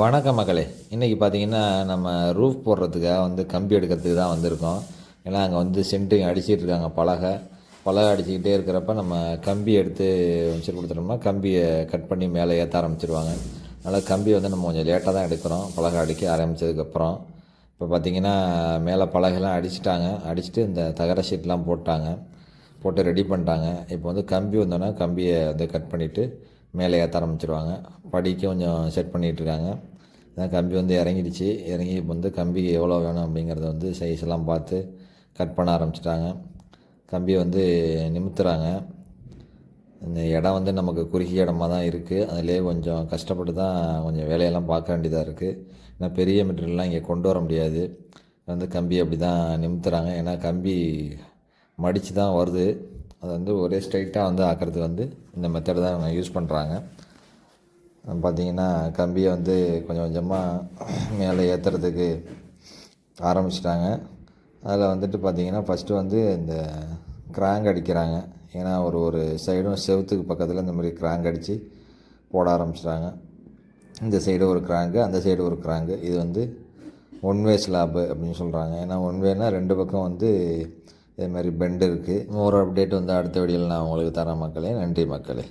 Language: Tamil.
வணக்கம் மக்களே. இன்றைக்கி பார்த்தீங்கன்னா நம்ம ரூஃப் போடுறதுக்காக கம்பி எடுக்கிறதுக்கு தான் வந்திருக்கோம். ஏன்னா அங்கே சென்ட்ரிங் அடிச்சிட்டு இருக்காங்க. பலகை அடிச்சுக்கிட்டே இருக்கிறப்ப நம்ம கம்பி எடுத்து வச்சு கொடுத்துட்டோம்னா கம்பியை கட் பண்ணி மேலே ஏற்ற ஆரம்பிச்சிருவாங்க. அதனால் கம்பி நம்ம கொஞ்சம் லேட்டாக தான் எடுக்கிறோம் பலகை அடிக்க ஆரம்பித்ததுக்கப்புறம். இப்போ பார்த்திங்கன்னா மேலே பலகைலாம் அடிச்சுட்டு இந்த தகர ஷீட்லாம் போட்டு ரெடி பண்ணிட்டாங்க. இப்போ கம்பி வந்தோன்னா கம்பியை கட் பண்ணிவிட்டு மேலே ஏற்ற ஆரம்பிச்சிருவாங்க. படிக்கு கொஞ்சம் செட் பண்ணிகிட்ருக்காங்க. கம்பி இறங்கிடுச்சு. இறங்கி இப்போ கம்பி எவ்வளோ வேணும் அப்படிங்கிறத சைஸ் எல்லாம் பார்த்து கட் பண்ண ஆரம்பிச்சிட்டாங்க. கம்பியை நிமித்துறாங்க. இந்த இடம் நமக்கு குறுகிய இடமா தான் இருக்குது. அதிலே கொஞ்சம் கஷ்டப்பட்டு தான் கொஞ்சம் வேலையெல்லாம் பார்க்க வேண்டியதாக இருக்குது. ஏன்னா பெரிய மெட்டீரியல்லாம் இங்கே கொண்டு வர முடியாது. கம்பி அப்படி தான் நிமித்துறாங்க. ஏன்னா கம்பி மடித்து தான் வருது. அது ஒரே ஸ்ட்ரைட்டாக ஆக்கிறதுக்கு இந்த மெத்தட் தான் அவங்க யூஸ் பண்ணுறாங்க. பார்த்திங்கன்னா கம்பியை கொஞ்சம் கொஞ்சமாக மேலே ஏற்றுறதுக்கு ஆரம்பிச்சிட்டாங்க. அதில் பார்த்திங்கன்னா ஃபஸ்ட்டு இந்த கிராங்க் அடிக்கிறாங்க. ஏன்னா ஒரு சைடும் செவுத்துக்கு பக்கத்தில் இந்த மாதிரி கிராங்க் அடித்து போட ஆரம்பிச்சிட்டாங்க. இந்த சைடு ஒரு கிராங்கு, அந்த சைடு ஒரு கிராங்கு. இது ஒன் வே ஸ்லாப்பு அப்படின்னு சொல்கிறாங்க. ஏன்னா ஒன் வேனால் ரெண்டு பக்கம் இதேமாதிரி பெண்டு இருக்குது. ஒரு அப்டேட் அடுத்த வீடியோவில் நான் உங்களுக்கு தரேன் மக்களே. நன்றி மக்களே.